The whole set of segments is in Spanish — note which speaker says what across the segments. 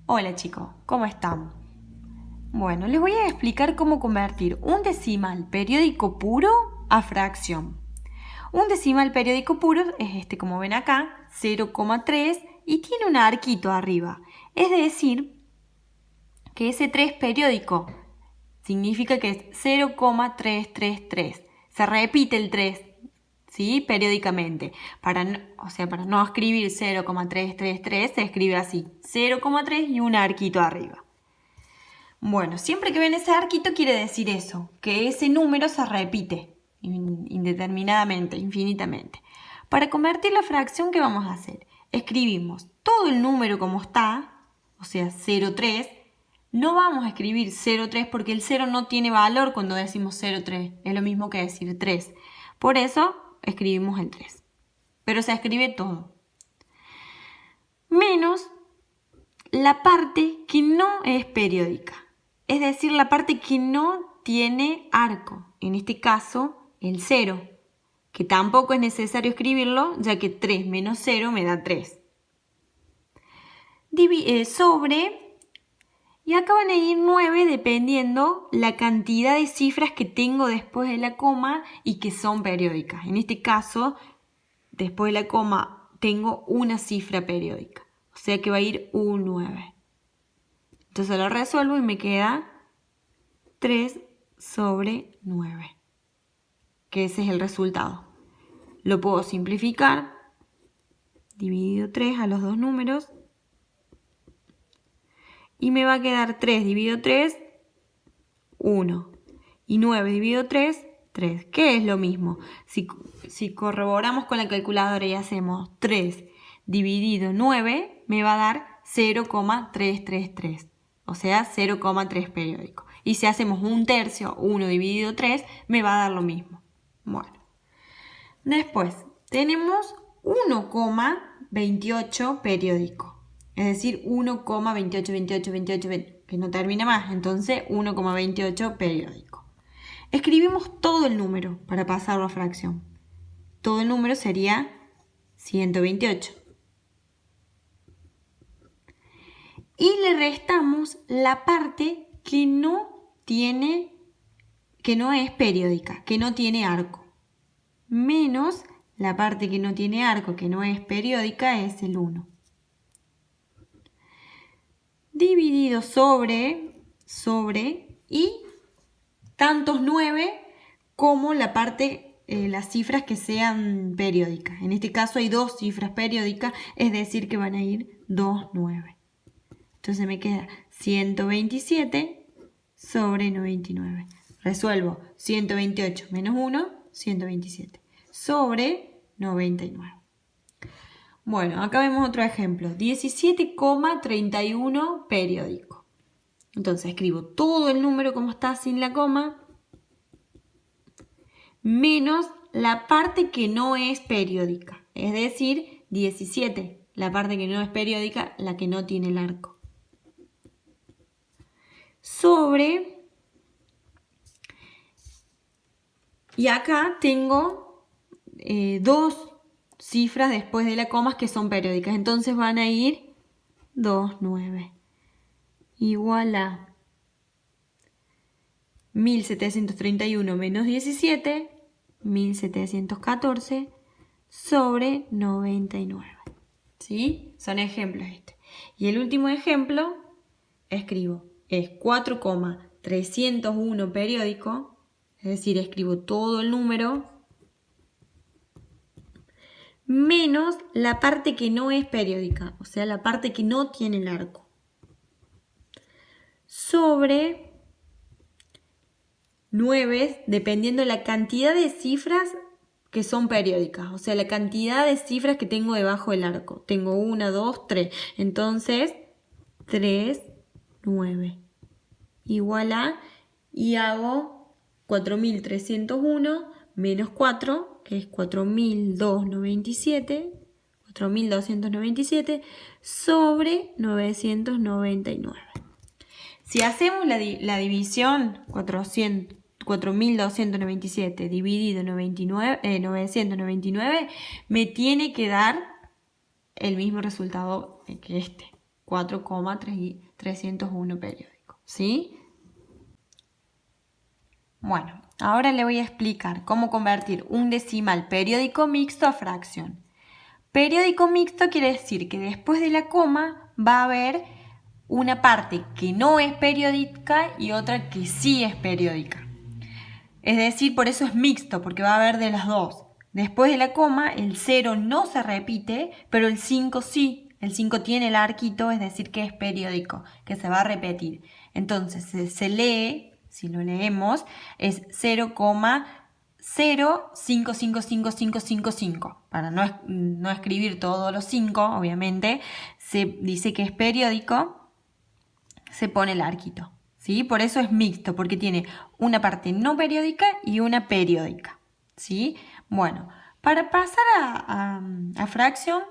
Speaker 1: Hola chicos, ¿cómo están? Bueno, les voy a explicar cómo convertir un decimal periódico puro a fracción. Un decimal periódico puro es este, como ven acá, 0,3 y tiene un arquito arriba. Es decir, que ese 3 periódico significa que es 0,333. Se repite el 3, ¿sí? Periódicamente. Para no escribir 0,333, se escribe así, 0,3 y un arquito arriba. Bueno, siempre que ven ese arquito quiere decir eso, que ese número se repite indeterminadamente, infinitamente. Para convertir la fracción, ¿qué vamos a hacer? Escribimos todo el número como está, o sea, 0,3. No vamos a escribir 0,3 porque el 0 no tiene valor cuando decimos 0,3. Es lo mismo que decir 3. Por eso escribimos el 3. Pero se escribe todo. Menos la parte que no es periódica. Es decir, la parte que no tiene arco. En este caso, el 0. Que tampoco es necesario escribirlo, ya que 3 menos 0 me da 3. Sobre, y acá van a ir 9 dependiendo la cantidad de cifras que tengo después de la coma y que son periódicas. En este caso, después de la coma tengo una cifra periódica. O sea que va a ir un 9. Entonces lo resuelvo y me queda 3 sobre 9. Que ese es el resultado. Lo puedo simplificar. Dividido 3 a los dos números. Y me va a quedar 3 dividido 3, 1. Y 9 dividido 3, 3. ¿Qué es lo mismo? Si corroboramos con la calculadora y hacemos 3 dividido 9, me va a dar 0,333. O sea, 0,3 periódico. Y si hacemos un tercio, 1 dividido 3, me va a dar lo mismo. Bueno. Después, tenemos 1,28 periódico. Es decir, 1,28, que no termina más. Entonces, 1,28 periódico. Escribimos todo el número para pasarlo a fracción. Todo el número sería 128. Y le restamos la parte que no es periódica, que no tiene arco. Menos la parte que no tiene arco, que no es periódica, es el 1. Dividido sobre y tantos 9 como la parte, las cifras que sean periódicas. En este caso hay dos cifras periódicas, es decir que van a ir 2, 9. Entonces me queda 127 sobre 99. Resuelvo 128 menos 1, 127. Sobre 99. Bueno, acá vemos otro ejemplo. 17,31 periódico. Entonces escribo todo el número como está sin la coma, menos la parte que no es periódica. Es decir, 17, la parte que no es periódica, la que no tiene el arco. Sobre, y acá tengo dos cifras después de la coma que son periódicas. Entonces van a ir 2, 9. Igual a 1731 menos 17, 1714 sobre 99. ¿Sí? Son ejemplos este. Y el último ejemplo, escribo, es 4,301 periódico, es decir, escribo todo el número, menos la parte que no es periódica, o sea, la parte que no tiene el arco, sobre 9, dependiendo de la cantidad de cifras que son periódicas, o sea, la cantidad de cifras que tengo debajo del arco. Tengo 1, 2, 3. Entonces, 3, 9. Igual a, y hago 4.301 menos 4, que es 4.297 sobre 999. Si hacemos la división 4.297 dividido 999, me tiene que dar el mismo resultado que este. 4,301 periódico, ¿sí? Bueno, ahora le voy a explicar cómo convertir un decimal periódico mixto a fracción. Periódico mixto quiere decir que después de la coma va a haber una parte que no es periódica y otra que sí es periódica. Es decir, por eso es mixto, porque va a haber de las dos. Después de la coma, el 0 no se repite, pero el 5 sí. El 5 tiene el arquito, es decir, que es periódico, que se va a repetir. Entonces, se lee, si lo leemos, es 0,055555. Para no escribir todos los 5, obviamente, se dice que es periódico, se pone el arquito. ¿Sí? Por eso es mixto, porque tiene una parte no periódica y una periódica. ¿Sí? Bueno, para pasar a fracción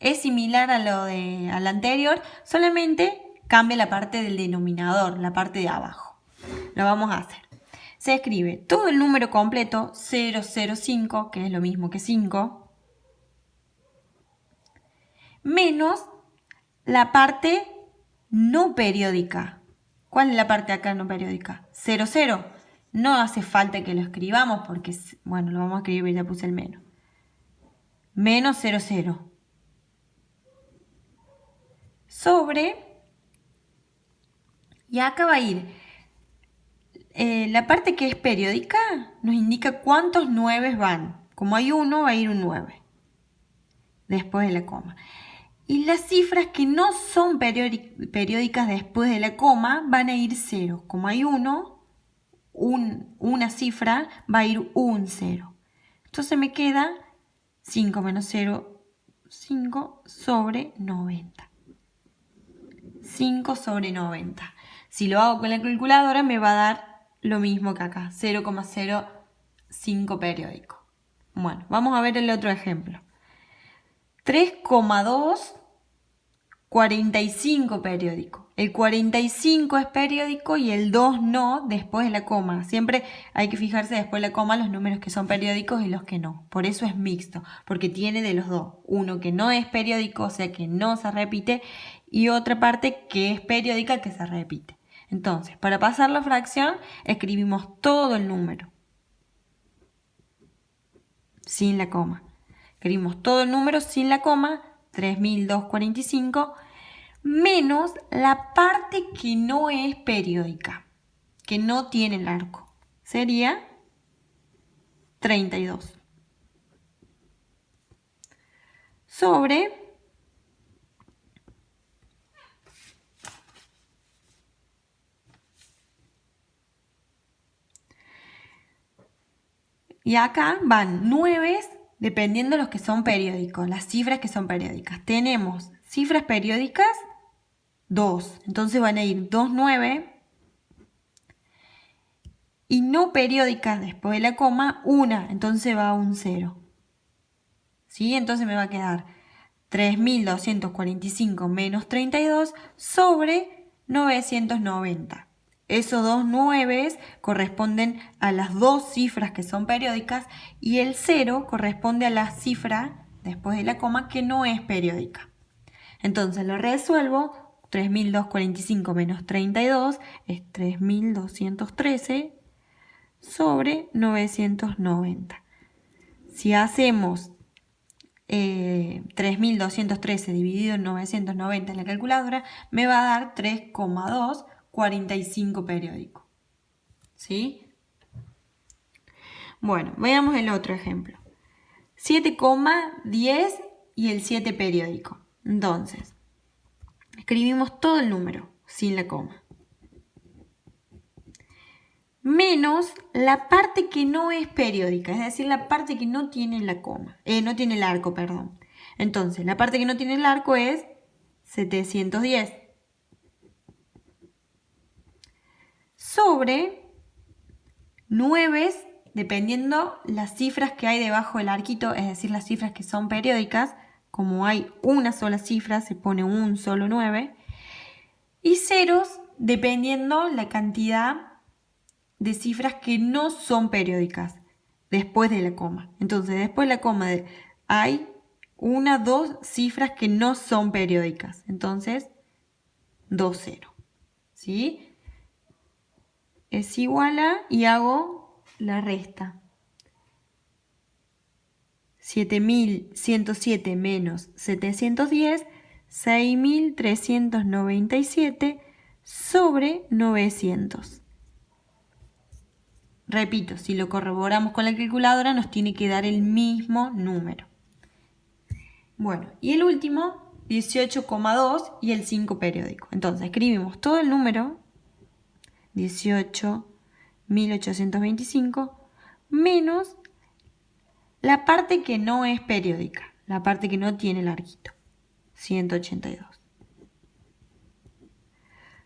Speaker 1: es similar a al anterior, solamente cambia la parte del denominador, la parte de abajo. Lo vamos a hacer. Se escribe todo el número completo, 005, que es lo mismo que 5, menos la parte no periódica. ¿Cuál es la parte acá no periódica? 00. No hace falta que lo escribamos porque, bueno, lo vamos a escribir, ya puse el menos. Menos 00. Sobre, y acá va a ir, la parte que es periódica nos indica cuántos 9 van. Como hay 1, va a ir un 9. Después de la coma. Y las cifras que no son periódicas después de la coma van a ir 0. Como hay 1, una cifra va a ir un 0. Entonces me queda 5 menos 0, 5 sobre 90. 5 sobre 90. Si lo hago con la calculadora me va a dar lo mismo que acá, 0,05 periódico. Bueno, vamos a ver el otro ejemplo. 3,2, 45 periódico. El 45 es periódico y el 2 no, después de la coma. Siempre hay que fijarse después de la coma los números que son periódicos y los que no. Por eso es mixto, porque tiene de los dos. Uno que no es periódico, o sea que no se repite, y otra parte que es periódica que se repite. Entonces, para pasar la fracción, escribimos todo el número, sin la coma. Escribimos todo el número sin la coma, 3.245, menos la parte que no es periódica, que no tiene el arco. Sería 32. Sobre y acá van 9 dependiendo de los que son periódicos, las cifras que son periódicas. Tenemos cifras periódicas 2, entonces van a ir 2 9, y no periódicas después de la coma 1, entonces va a un 0. ¿Sí? Entonces me va a quedar 3.245 menos 32 sobre 990. Esos dos 9 corresponden a las dos cifras que son periódicas y el 0 corresponde a la cifra después de la coma que no es periódica. Entonces lo resuelvo, 3.245 menos 32 es 3.213 sobre 990. Si hacemos 3.213 dividido en 990 en la calculadora, me va a dar 3,245 periódico. ¿Sí? Bueno, veamos el otro ejemplo. 7,10 y el 7 periódico. Entonces, escribimos todo el número sin la coma. Menos la parte que no es periódica, es decir, la parte que no tiene la coma, no tiene el arco, perdón. Entonces, la parte que no tiene el arco es 710 sobre 9, dependiendo las cifras que hay debajo del arquito, es decir, las cifras que son periódicas, como hay una sola cifra, se pone un solo 9, y ceros dependiendo la cantidad de cifras que no son periódicas después de la coma. Entonces, después de la coma hay 2 cifras que no son periódicas. Entonces, 20, ¿sí? Es igual a, y hago la resta. 7.107 menos 710, 6.397 sobre 900. Repito, si lo corroboramos con la calculadora nos tiene que dar el mismo número. Bueno, y el último, 18,2 y el 5 periódico. Entonces escribimos todo el número, 18.825, menos la parte que no es periódica, la parte que no tiene larguito, 182.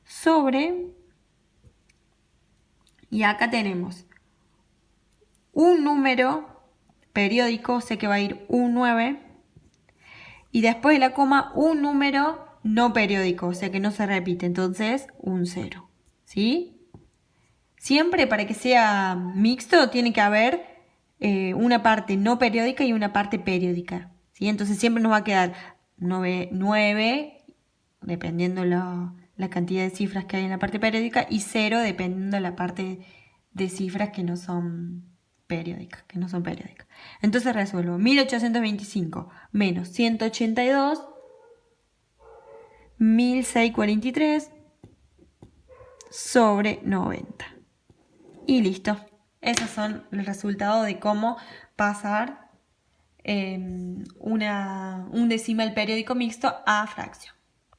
Speaker 1: Sobre, y acá tenemos un número periódico, sé que va a ir un 9, y después de la coma un número no periódico, o sea que no se repite, entonces un 0, ¿sí? Siempre para que sea mixto tiene que haber una parte no periódica y una parte periódica, ¿sí? Entonces siempre nos va a quedar 9 dependiendo la cantidad de cifras que hay en la parte periódica, y 0 dependiendo de la parte de cifras que no son periódicas, Entonces resuelvo 1825 menos 182, 1643 sobre 90. Y listo. Esos son los resultados de cómo pasar un decimal periódico mixto a fracción.